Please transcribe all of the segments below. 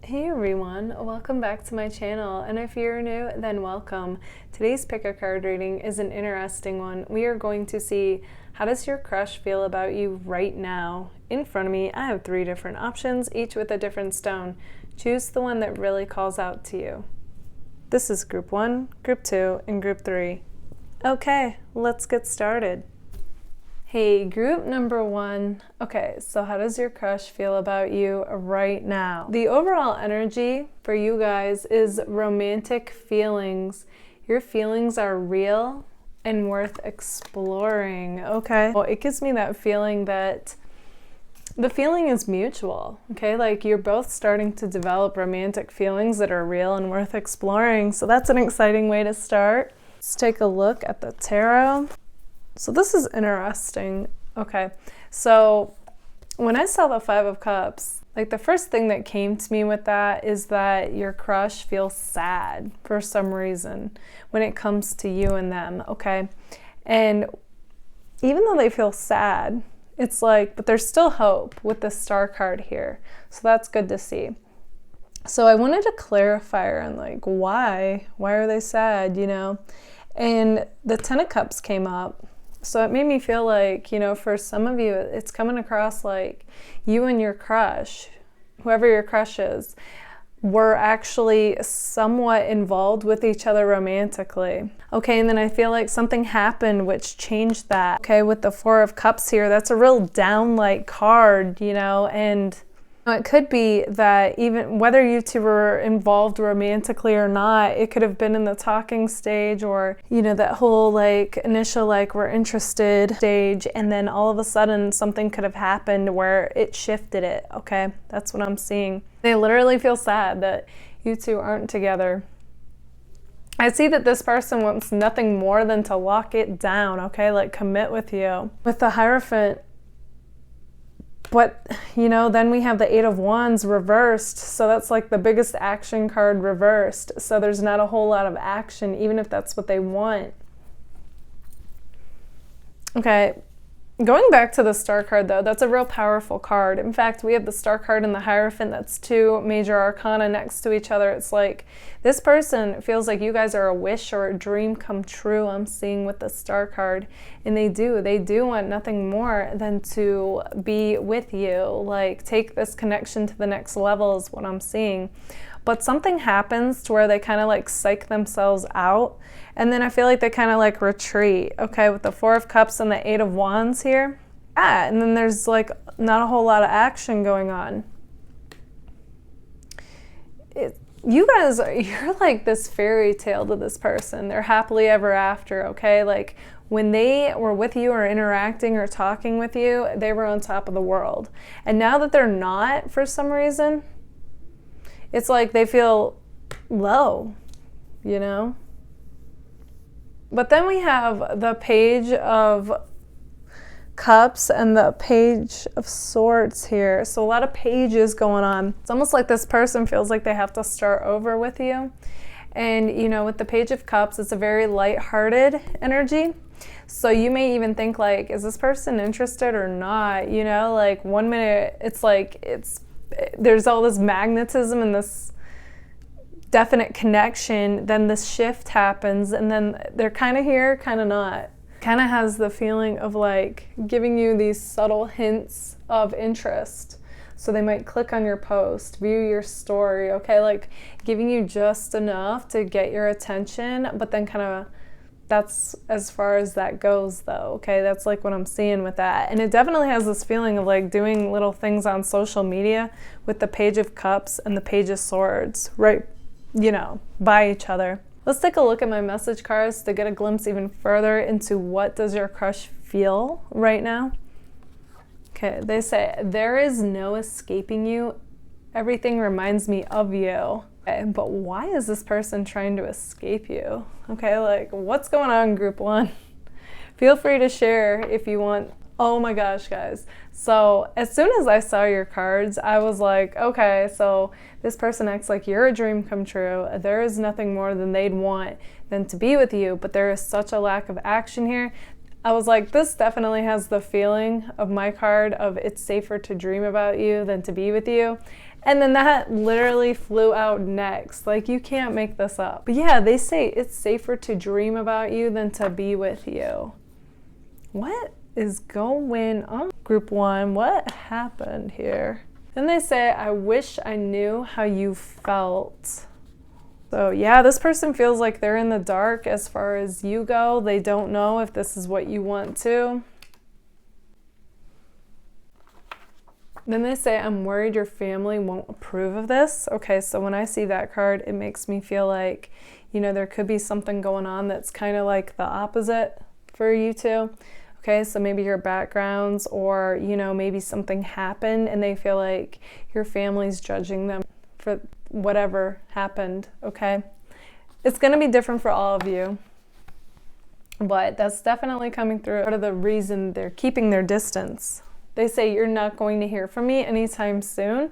Hey everyone, welcome back to my channel, and if you're new, then welcome. Today's pick a card reading is an interesting one. We are going to see, how does your crush feel about you right now? In front of me, I have 3 different options, each with a different stone. Choose the one that really calls out to you. This is group 1, group 2, and group 3. Okay, let's get started. Hey, group number 1. Okay, so how does your crush feel about you right now? The overall energy for you guys is romantic feelings. Your feelings are real and worth exploring, okay? Well, it gives me that feeling that the feeling is mutual, okay? Like you're both starting to develop romantic feelings that are real and worth exploring. So that's an exciting way to start. Let's take a look at the tarot. So this is interesting. Okay, so when I saw the 5 of Cups, like the first thing that came to me with that is that your crush feels sad for some reason when it comes to you and them, okay? And even though they feel sad, it's like, but there's still hope with the Star card here. So that's good to see. So I wanted to clarify on like, why are they sad, you know? And the 10 of Cups came up. So it made me feel like, you know, for some of you, it's coming across like you and your crush, whoever your crush is, were actually somewhat involved with each other romantically. Okay, and then I feel like something happened which changed that. Okay, with the 4 of Cups here, that's a real down-like card, you know, and it could be that even whether you two were involved romantically or not, it could have been in the talking stage or, you know, that whole like initial like we're interested stage, and then all of a sudden something could have happened where it shifted it, okay? That's what I'm seeing. They literally feel sad that you two aren't together. I see that this person wants nothing more than to lock it down, okay? Like commit with you. With the Hierophant, but, you know, then we have the 8 of Wands reversed. So that's like the biggest action card reversed. So there's not a whole lot of action, even if that's what they want. Okay, going back to the Star card though, that's a real powerful card. In fact, we have the Star card and the Hierophant. That's 2 major arcana next to each other. It's like this person feels like you guys are a wish or a dream come true. I'm seeing with the Star card, and they do want nothing more than to be with you, like take this connection to the next level is what I'm seeing. But something happens to where they kind of like psych themselves out, and then I feel like they kind of like retreat, okay, with the 4 of Cups and the 8 of Wands here. Yeah, and then there's like not a whole lot of action going on. You guys, you're like this fairy tale to this person. They're happily ever after, okay? Like when they were with you or interacting or talking with you, they were on top of the world. And now that they're not, for some reason, it's like they feel low, you know? But then we have the Page of Cups and the Page of Swords here. So a lot of pages going on. It's almost like this person feels like they have to start over with you. And, you know, with the Page of Cups, it's a very light-hearted energy. So you may even think like, is this person interested or not? You know, like 1 minute, it's like, there's all this magnetism and this definite connection, then this shift happens, and then they're kind of here, kind of not. Kind of has the feeling of like giving you these subtle hints of interest. So they might click on your post, view your story, okay, like giving you just enough to get your attention, but then kind of that's as far as that goes though, okay? That's like what I'm seeing with that. And it definitely has this feeling of like doing little things on social media with the Page of Cups and the Page of Swords, right, you know, by each other. Let's take a look at my message cards to get a glimpse even further into what does your crush feel right now. Okay, they say, there is no escaping you. Everything reminds me of you. Okay, but why is this person trying to escape you? Okay, like what's going on, group 1? Feel free to share if you want. Oh my gosh, guys. So as soon as I saw your cards, I was like, okay, so this person acts like you're a dream come true. There is nothing more than they'd want than to be with you, but there is such a lack of action here. I was like, this definitely has the feeling of my card of it's safer to dream about you than to be with you. And then that literally flew out next. Like, you can't make this up. But yeah, they say it's safer to dream about you than to be with you. What is going on? Group 1, what happened here? Then they say, I wish I knew how you felt. So yeah, this person feels like they're in the dark as far as you go. They don't know if this is what you want to. Then they say, I'm worried your family won't approve of this. Okay, so when I see that card, it makes me feel like, you know, there could be something going on that's kind of like the opposite for you two. Okay, so maybe your backgrounds, or, you know, maybe something happened and they feel like your family's judging them for whatever happened, okay? It's going to be different for all of you, but that's definitely coming through. Part of the reason they're keeping their distance. They say, you're not going to hear from me anytime soon.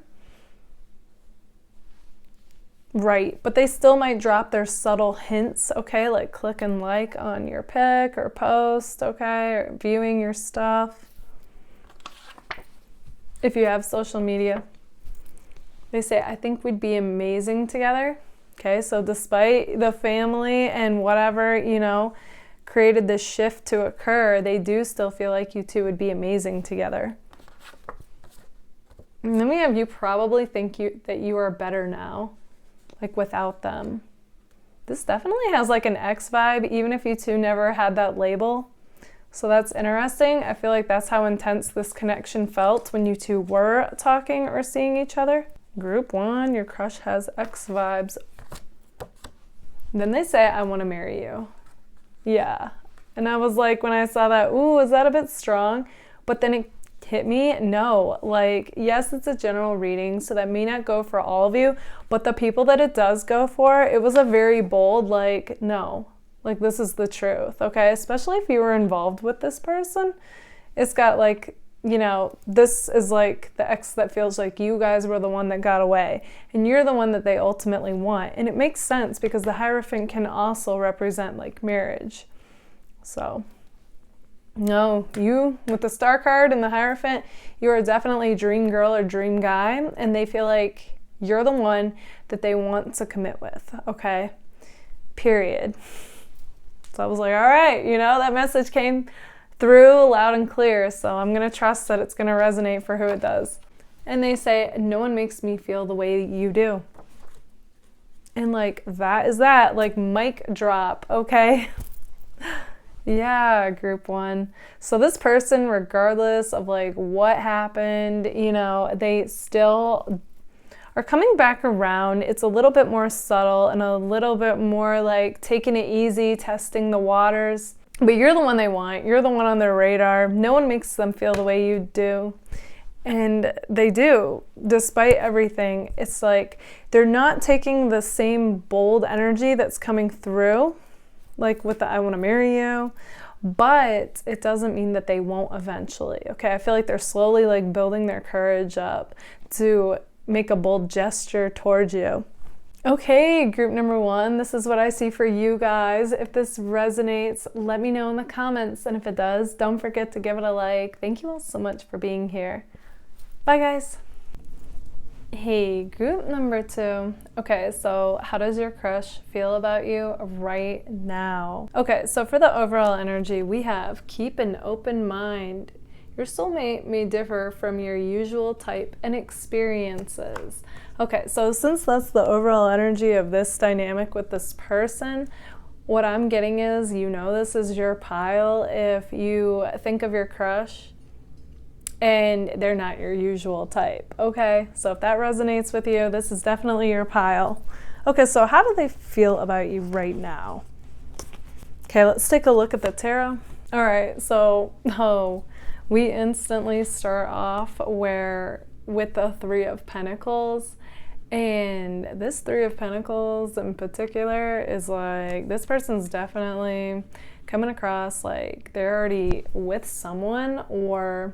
Right, but they still might drop their subtle hints, okay, like click and like on your pic or post, okay, or viewing your stuff. If you have social media. They say, I think we'd be amazing together. Okay, so despite the family and whatever, you know, created this shift to occur, they do still feel like you two would be amazing together. And then we have, you probably think that you are better now, like without them. This definitely has like an ex vibe, even if you two never had that label. So that's interesting. I feel like that's how intense this connection felt when you two were talking or seeing each other. Group 1, your crush has ex vibes. Then they say, I want to marry you. Yeah. And I was like, when I saw that, ooh, is that a bit strong? But then it hit me, no. Like, yes, it's a general reading, so that may not go for all of you, but the people that it does go for, it was a very bold, like, no. Like, this is the truth, okay? Especially if you were involved with this person. It's got, like, you know, this is like the ex that feels like you guys were the one that got away, and you're the one that they ultimately want. And it makes sense because the Hierophant can also represent like marriage. So no, you with the Star card and the Hierophant, you are definitely a dream girl or dream guy, and they feel like you're the one that they want to commit with, okay? Period. So I was like, all right, you know, that message came through loud and clear, so I'm going to trust that it's going to resonate for who it does. And they say, no one makes me feel the way you do. And like, that is that, like, mic drop, okay? Yeah, group 1. So this person, regardless of like what happened, you know, they still are coming back around. It's a little bit more subtle and a little bit more like taking it easy, testing the waters. But you're the one they want. You're the one on their radar. No one makes them feel the way you do. And they do, despite everything. It's like they're not taking the same bold energy that's coming through, like with the I want to marry you, but it doesn't mean that they won't eventually. Okay, I feel like they're slowly like building their courage up to make a bold gesture towards you. Okay, group number 1, this is what I see for you guys. If this resonates, let me know in the comments. And if it does, don't forget to give it a like. Thank you all so much for being here. Bye, guys. Hey, group number 2. Okay, so how does your crush feel about you right now? Okay, so for the overall energy, we have keep an open mind. Your soulmate may differ from your usual type and experiences. Okay, so since that's the overall energy of this dynamic with this person, what I'm getting is, you know, this is your pile if you think of your crush and they're not your usual type, okay? So if that resonates with you, this is definitely your pile. Okay, so how do they feel about you right now? Okay, let's take a look at the tarot. All right, so, we instantly start off with the 3 of Pentacles. And this 3 of Pentacles in particular is like, this person's definitely coming across like they're already with someone, or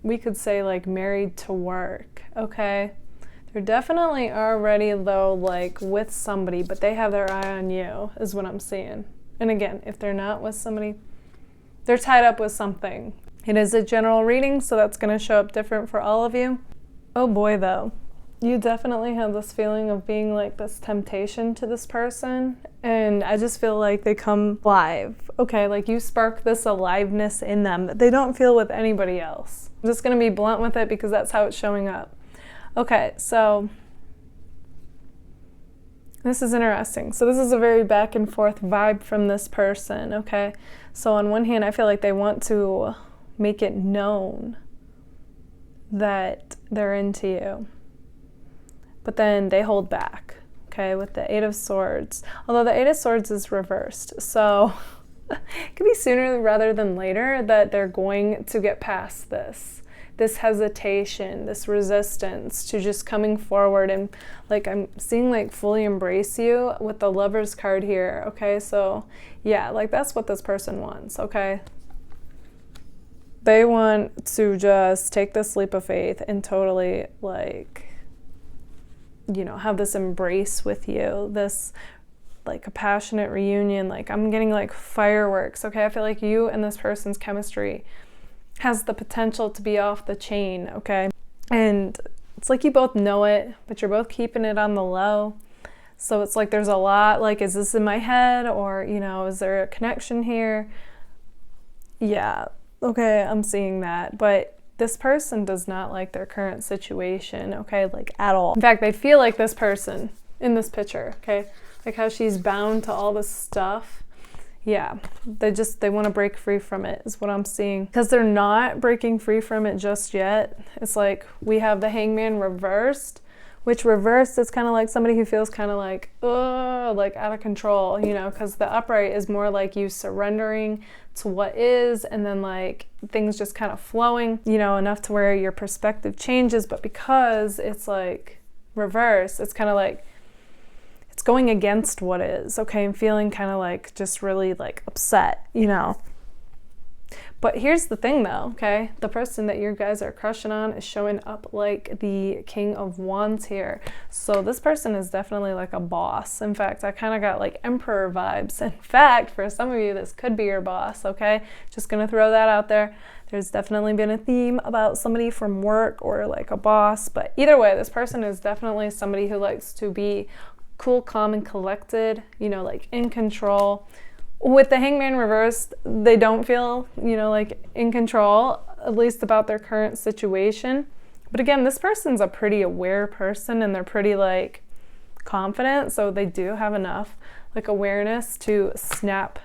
we could say like married to work, okay? They're definitely already though like with somebody, but they have their eye on you is what I'm seeing. And again, if they're not with somebody, they're tied up with something. It is a general reading, so that's going to show up different for all of you. Oh boy, though. You definitely have this feeling of being like this temptation to this person, and I just feel like they come alive, okay? Like you spark this aliveness in them that they don't feel with anybody else. I'm just going to be blunt with it because that's how it's showing up. Okay, so this is interesting. So this is a very back and forth vibe from this person, okay? So on one hand, I feel like they want to make it known that they're into you, but then they hold back, okay, with the 8 of Swords. Although the 8 of Swords is reversed, so it could be sooner rather than later that they're going to get past this hesitation, this resistance to just coming forward and like I'm seeing like fully embrace you with the Lovers card here, okay? So yeah, like that's what this person wants, okay? They want to just take this leap of faith and totally like, you know, have this embrace with you, this like a passionate reunion. Like I'm getting like fireworks, okay? I feel like you and this person's chemistry has the potential to be off the chain, okay? And it's like you both know it, but you're both keeping it on the low. So it's like there's a lot, like, is this in my head, or, you know, is there a connection here? Yeah, okay, I'm seeing that. But this person does not like their current situation, okay, like at all. In fact, they feel like this person in this picture, okay? Like how she's bound to all this stuff. Yeah, they want to break free from it is what I'm seeing. Because they're not breaking free from it just yet. It's like we have the Hangman reversed, which reversed is kind of like somebody who feels kind of like, oh, like out of control, you know, because the upright is more like you surrendering to what is, and then like things just kind of flowing, you know, enough to where your perspective changes. But because it's like reversed, it's kind of like, it's going against what is, okay? I'm feeling kind of like just really like upset, you know. But here's the thing though, okay? The person that you guys are crushing on is showing up like the King of Wands here. So this person is definitely like a boss. In fact, I kind of got like Emperor vibes. In fact, for some of you, this could be your boss, okay? Just gonna throw that out there. There's definitely been a theme about somebody from work or like a boss, but either way, this person is definitely somebody who likes to be cool, calm, and collected, you know, like in control. With the Hangman reversed, they don't feel, you know, like in control, at least about their current situation. But again, this person's a pretty aware person and they're pretty like confident, so they do have enough like awareness to snap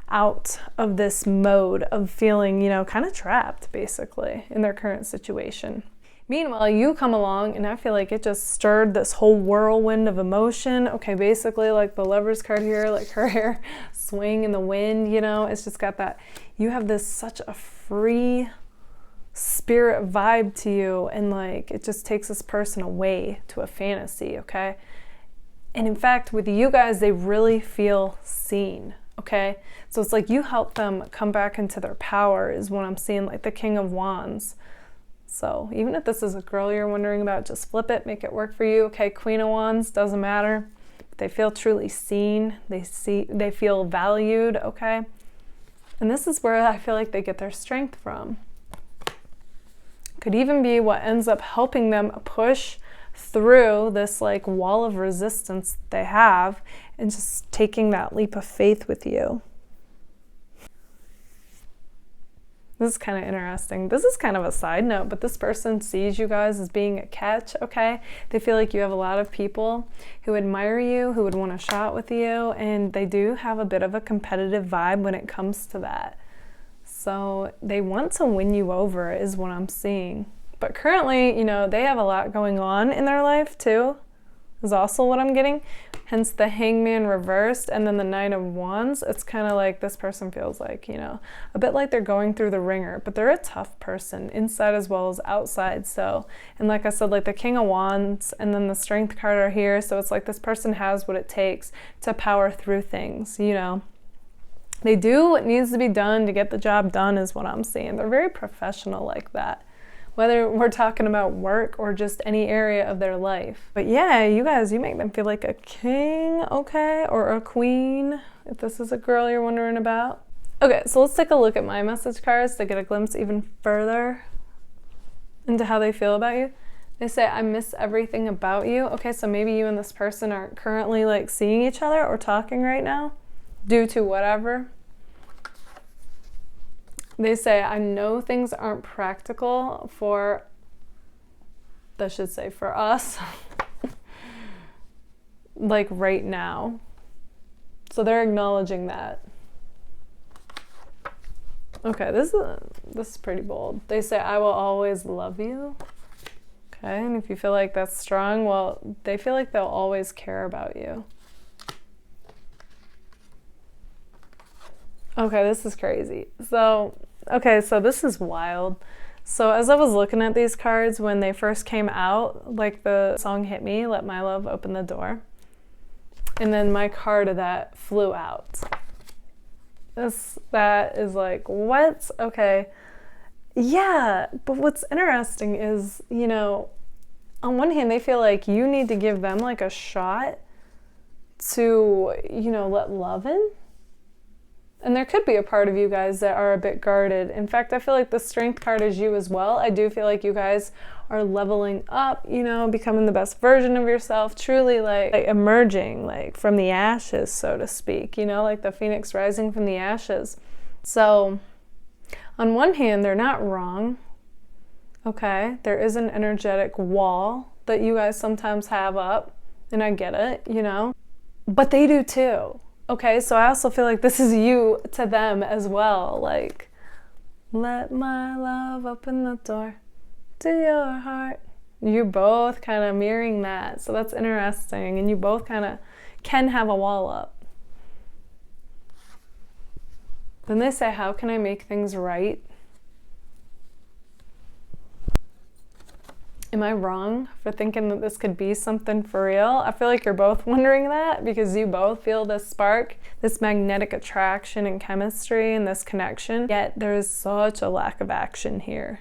out of this mode of feeling, you know, kind of trapped basically in their current situation. Meanwhile, you come along and I feel like it just stirred this whole whirlwind of emotion. Okay, basically like the Lovers card here, like her hair swaying in the wind, you know, it's just got that, you have this such a free spirit vibe to you, and like it just takes this person away to a fantasy, okay? And in fact, with you guys, they really feel seen, okay? So it's like you help them come back into their power is what I'm seeing, like the King of Wands. So even if this is a girl you're wondering about, just flip it, make it work for you. Okay, Queen of Wands, doesn't matter. They feel truly seen. They feel valued, okay? And this is where I feel like they get their strength from. Could even be what ends up helping them push through this like wall of resistance they have and just taking that leap of faith with you. This is kind of interesting. This is kind of a side note, but this person sees you guys as being a catch, okay? They feel like you have a lot of people who admire you, who would want a shot with you, and they do have a bit of a competitive vibe when it comes to that. So they want to win you over is what I'm seeing. But currently, you know, they have a lot going on in their life too, is also what I'm getting. Hence the Hangman reversed and then the Knight of Wands. It's kind of like this person feels like, you know, a bit like they're going through the ringer, but they're a tough person inside as well as outside. So, and like I said, like the King of Wands and then the Strength card are here. So it's like this person has what it takes to power through things, you know. They do what needs to be done to get the job done is what I'm seeing. They're very professional like that, whether we're talking about work or just any area of their life. But yeah, you guys, you make them feel like a king, okay, or a queen, if this is a girl you're wondering about. Okay, so let's take a look at my message cards to get a glimpse even further into how they feel about you. They say, I miss everything about you. Okay, so maybe you and this person aren't currently like seeing each other or talking right now due to whatever. They say, I know things aren't practical for, I should say for us, like right now. So they're acknowledging that. Okay, this is pretty bold. They say, I will always love you. Okay, and if you feel like that's strong, well, they feel like they'll always care about you. Okay, this is crazy. So, okay, so this is wild. So as I was looking at these cards when they first came out, like the song hit me, Let My Love Open the Door. And then my card of that flew out. That is like, what? Okay. Yeah, but what's interesting is, you know, on one hand, they feel like you need to give them like a shot to, you know, let love in. And there could be a part of you guys that are a bit guarded. In fact, I feel like the strength card is you as well. I do feel like you guys are leveling up, you know, becoming the best version of yourself, truly like emerging like from the ashes, so to speak, you know, like the phoenix rising from the ashes. So on one hand, they're not wrong. Okay, there is an energetic wall that you guys sometimes have up, and I get it, you know, but they do too. Okay, so I also feel like this is you to them as well. Like, let my love open the door to your heart. You're both kind of mirroring that. So that's interesting. And you both kind of can have a wall up. Then they say, how can I make things right? Am I wrong for thinking that this could be something for real? I feel like you're both wondering that because you both feel this spark, this magnetic attraction and chemistry and this connection, yet there's such a lack of action here.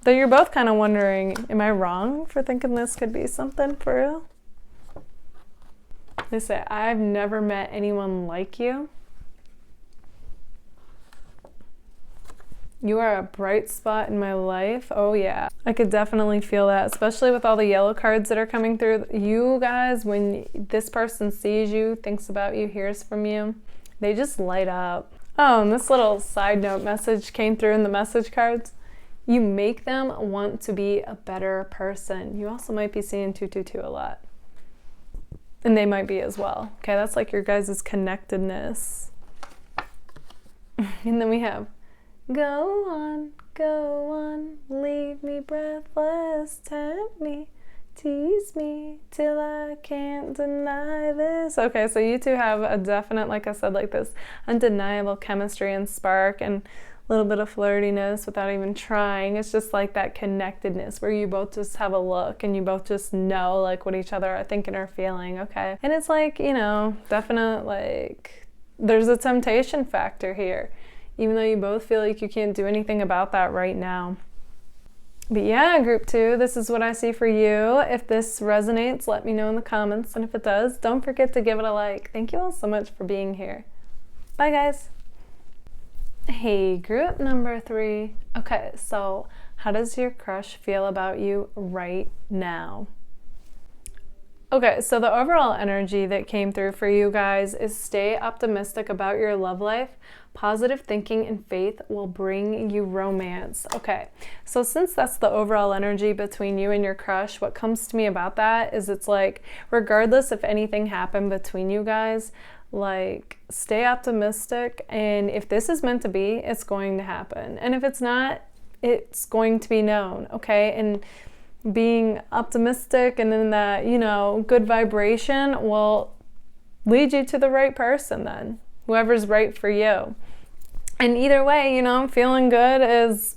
That you're both kind of wondering, am I wrong for thinking this could be something for real? They say, I've never met anyone like you. You are a bright spot in my life. Oh yeah, I could definitely feel that, especially with all the yellow cards that are coming through. You guys, when this person sees you, thinks about you, hears from you, they just light up. Oh, and this little side note message came through in the message cards. You make them want to be a better person. You also might be seeing 222 a lot. And they might be as well. Okay, that's like your guys' connectedness. And then we have, go on, leave me breathless, tempt me, tease me, till I can't deny this. Okay, so you two have a definite, like I said, like this undeniable chemistry and spark and a little bit of flirtiness without even trying. It's just like that connectedness where you both just have a look and you both just know like what each other are thinking or feeling, okay? And it's like, you know, definite, like, there's a temptation factor here, even though you both feel like you can't do anything about that right now. But yeah, group 2, this is what I see for you. If this resonates, let me know in the comments. And if it does, don't forget to give it a like. Thank you all so much for being here. Bye, guys. Hey, group number 3. Okay, so how does your crush feel about you right now? Okay, so the overall energy that came through for you guys is stay optimistic about your love life. Positive thinking and faith will bring you romance. Okay, so since that's the overall energy between you and your crush, what comes to me about that is it's like, regardless if anything happened between you guys, like, stay optimistic, and if this is meant to be, it's going to happen. And if it's not, it's going to be known, okay? And being optimistic and in that, you know, good vibration will lead you to the right person then, whoever's right for you. And either way, you know, feeling good is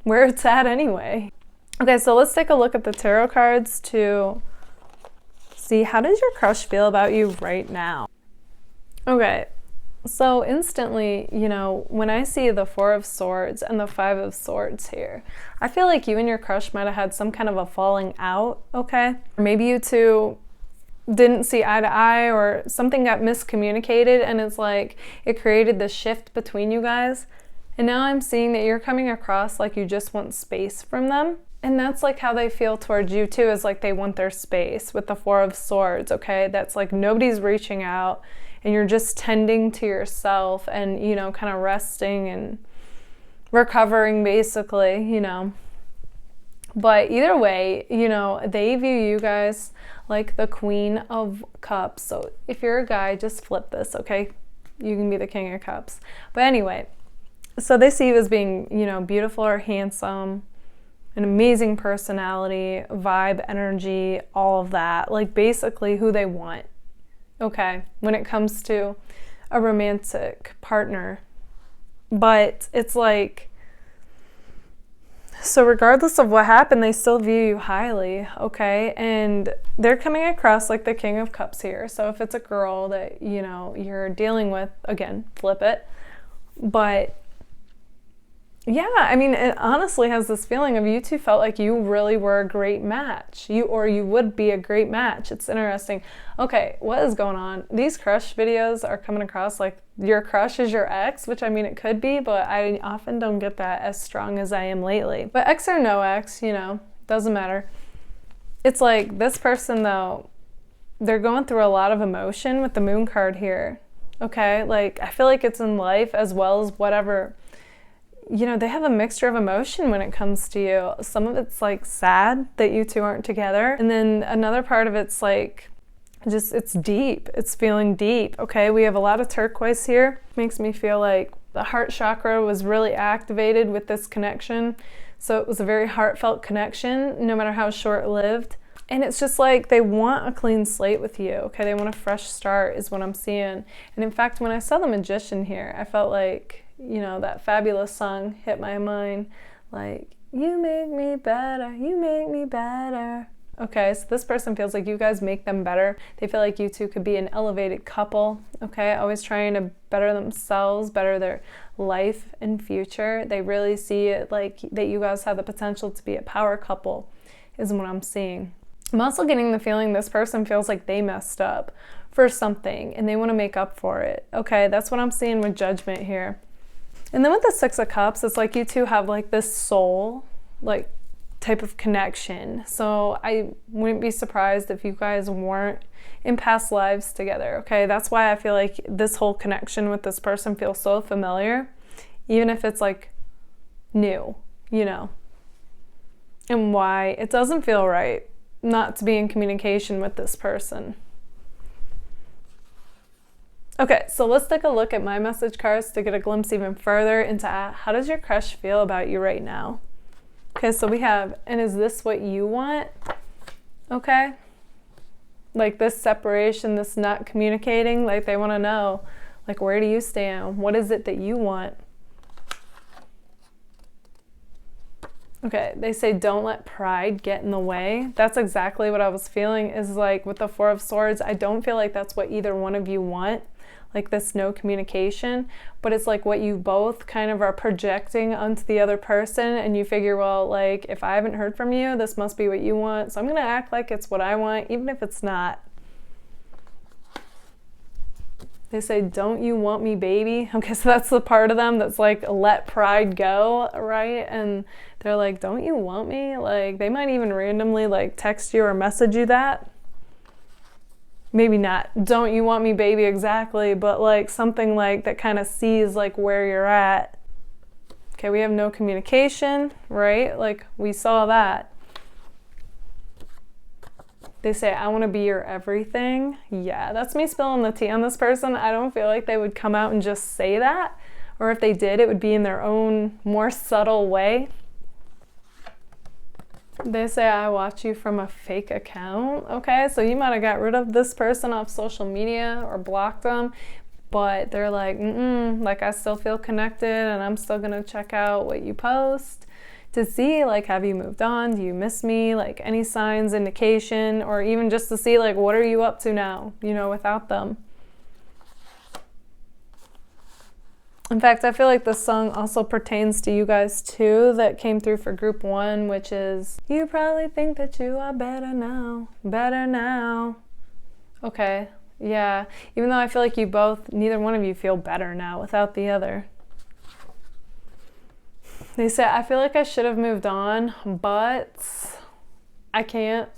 where it's at anyway. Okay, so let's take a look at the tarot cards to see, how does your crush feel about you right now? Okay, so instantly, you know, when I see the 4 of Swords and the 5 of Swords here, I feel like you and your crush might have had some kind of a falling out, okay? Or maybe you two didn't see eye to eye, or something got miscommunicated, and it's like it created this shift between you guys. And now I'm seeing that you're coming across like you just want space from them. And that's like how they feel towards you too, is like they want their space with the Four of Swords, okay? That's like nobody's reaching out, and you're just tending to yourself and, you know, kind of resting and recovering basically, you know. But either way, you know, they view you guys like the Queen of Cups. So if you're a guy, just flip this, okay? You can be the King of Cups. But anyway, so they see you as being, you know, beautiful or handsome, an amazing personality, vibe, energy, all of that. Like basically who they want, okay, when it comes to a romantic partner. But it's like, so regardless of what happened, they still view you highly, okay? And they're coming across like the King of Cups here. So if it's a girl that, you know, you're dealing with, again, flip it. But yeah, I mean, it honestly has this feeling of you two felt like you really were a great match. You would be a great match. It's interesting. Okay, what is going on? These crush videos are coming across like your crush is your ex, which I mean, it could be, but I often don't get that as strong as I am lately. But ex or no ex, you know, doesn't matter. It's like this person though, they're going through a lot of emotion with the Moon card here. Okay, like I feel like it's in life as well as whatever. You know, they have a mixture of emotion when it comes to you. Some of it's like sad that you two aren't together. And then another part of it's like, just, it's deep. It's feeling deep. Okay, we have a lot of turquoise here. Makes me feel like the heart chakra was really activated with this connection. So it was a very heartfelt connection, no matter how short-lived. And it's just like they want a clean slate with you. Okay, they want a fresh start is what I'm seeing. And in fact, when I saw the Magician here, I felt like, you know, that fabulous song hit my mind, like, you make me better, you make me better. Okay, so this person feels like you guys make them better. They feel like you two could be an elevated couple, okay, always trying to better themselves, better their life and future. They really see it like that you guys have the potential to be a power couple, is what I'm seeing. I'm also getting the feeling this person feels like they messed up for something and they want to make up for it. Okay, that's what I'm seeing with Judgment here. And then with the Six of Cups, it's like you two have like this soul, like type of connection. So I wouldn't be surprised if you guys weren't in past lives together, okay? That's why I feel like this whole connection with this person feels so familiar, even if it's like new, you know? And why it doesn't feel right not to be in communication with this person. Okay, so let's take a look at my message cards to get a glimpse even further into how does your crush feel about you right now? Okay, so we have, and is this what you want? Okay, like this separation, this not communicating, like they want to know, like, where do you stand? What is it that you want? Okay, they say don't let pride get in the way. That's exactly what I was feeling, is like with the Four of Swords, I don't feel like that's what either one of you want, like this no communication, but it's like what you both kind of are projecting onto the other person, and you figure, well, like, if I haven't heard from you, this must be what you want, so I'm gonna act like it's what I want, even if it's not. They say, don't you want me, baby? Okay, so that's the part of them that's like, let pride go, right? And they're like, don't you want me? Like, they might even randomly like text you or message you that. Maybe not, don't you want me, baby, exactly, but like something like that kind of sees like where you're at. Okay, we have no communication, right? Like, we saw that. They say, I want to be your everything. Yeah, that's me spilling the tea on this person. I don't feel like they would come out and just say that. Or if they did, it would be in their own more subtle way. They say, I watch you from a fake account. Okay, so you might have got rid of this person off social media or blocked them, but they're like, like, I still feel connected and I'm still gonna check out what you post to see, like, have you moved on? Do you miss me? Like, any signs, indication, or even just to see, like, what are you up to now, you know, without them? In fact, I feel like this song also pertains to you guys too, that came through for group 1, which is, you probably think that you are better now, better now. Okay. Yeah. Even though I feel like you both, neither one of you feel better now without the other. They say, I feel like I should have moved on, but I can't.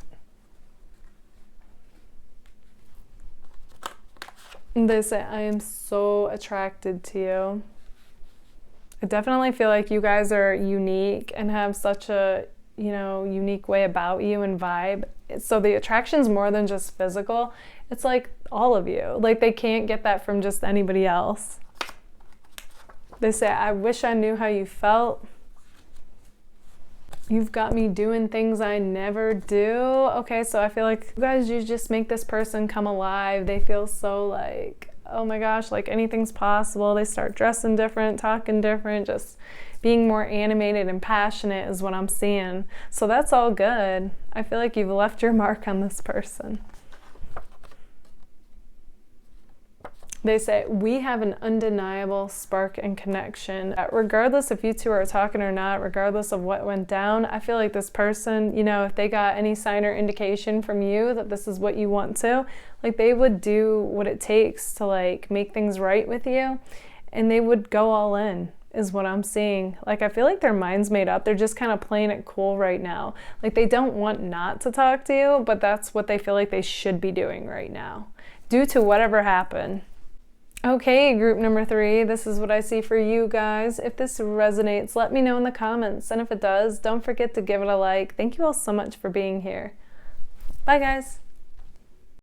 They say, I am so attracted to you. I definitely feel like you guys are unique and have such a, you know, unique way about you and vibe. So the attraction's more than just physical. It's like all of you. Like they can't get that from just anybody else. They say, I wish I knew how you felt. You've got me doing things I never do. Okay, so I feel like you guys, you just make this person come alive. They feel so like, oh my gosh, like anything's possible. They start dressing different, talking different, just being more animated and passionate is what I'm seeing. So that's all good. I feel like you've left your mark on this person. They say, we have an undeniable spark and connection. Regardless if you two are talking or not, regardless of what went down, I feel like this person, you know, if they got any sign or indication from you that this is what you want to, like they would do what it takes to like make things right with you, and they would go all in is what I'm seeing. Like I feel like their mind's made up. They're just kind of playing it cool right now. Like they don't want not to talk to you, but that's what they feel like they should be doing right now due to whatever happened. Okay, group number 3, this is what I see for you guys. If this resonates, let me know in the comments. And if it does, don't forget to give it a like. Thank you all so much for being here. Bye, guys.